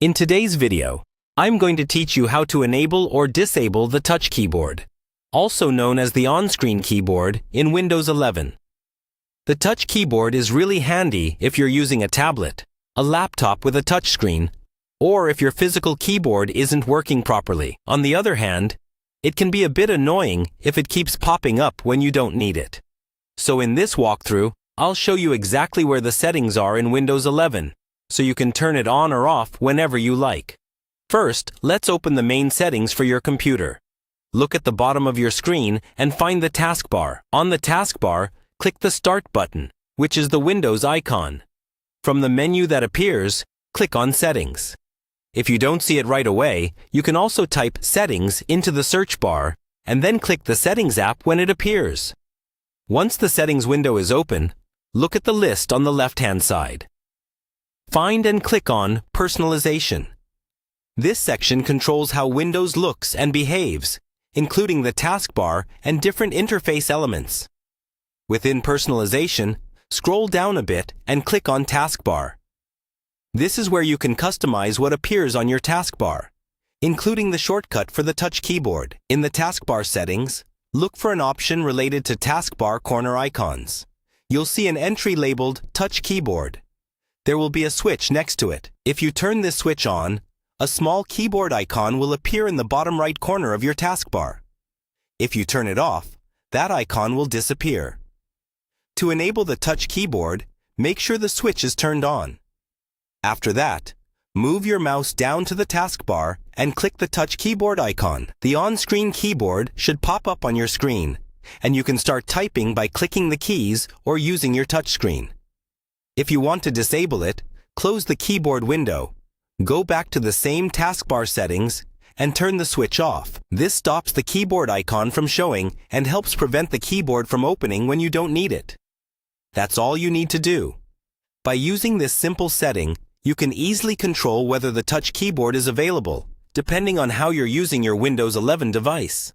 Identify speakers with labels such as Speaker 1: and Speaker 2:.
Speaker 1: In today's video, I'm going to teach you how to enable or disable the touch keyboard, also known as the on-screen keyboard in Windows 11. The touch keyboard is really handy if you're using a tablet, a laptop with a touchscreen, or if your physical keyboard isn't working properly. On the other hand, it can be a bit annoying if it keeps popping up when you don't need it. So in this walkthrough, I'll show you exactly where the settings are in Windows 11, so you can turn it on or off whenever you like. First, let's open the main settings for your computer. Look at the bottom of your screen and find the taskbar. On the taskbar, click the Start button, which is the Windows icon. From the menu that appears, click on Settings. If you don't see it right away, you can also type Settings into the search bar and then click the Settings app when it appears. Once the Settings window is open, look at the list on the left-hand side. Find and click on Personalization. This section controls how Windows looks and behaves, including the taskbar and different interface elements. Within Personalization, scroll down a bit and click on Taskbar. This is where you can customize what appears on your taskbar, including the shortcut for the touch keyboard. In the taskbar settings, look for an option related to taskbar corner icons. You'll see an entry labeled Touch Keyboard. There will be a switch next to it. If you turn this switch on, a small keyboard icon will appear in the bottom right corner of your taskbar. If you turn it off, that icon will disappear. To enable the touch keyboard, make sure the switch is turned on. After that, move your mouse down to the taskbar and click the touch keyboard icon. The on-screen keyboard should pop up on your screen, and you can start typing by clicking the keys or using your touchscreen. If you want to disable it, close the keyboard window, go back to the same taskbar settings, and turn the switch off. This stops the keyboard icon from showing and helps prevent the keyboard from opening when you don't need it. That's all you need to do. By using this simple setting, you can easily control whether the touch keyboard is available, depending on how you're using your Windows 11 device.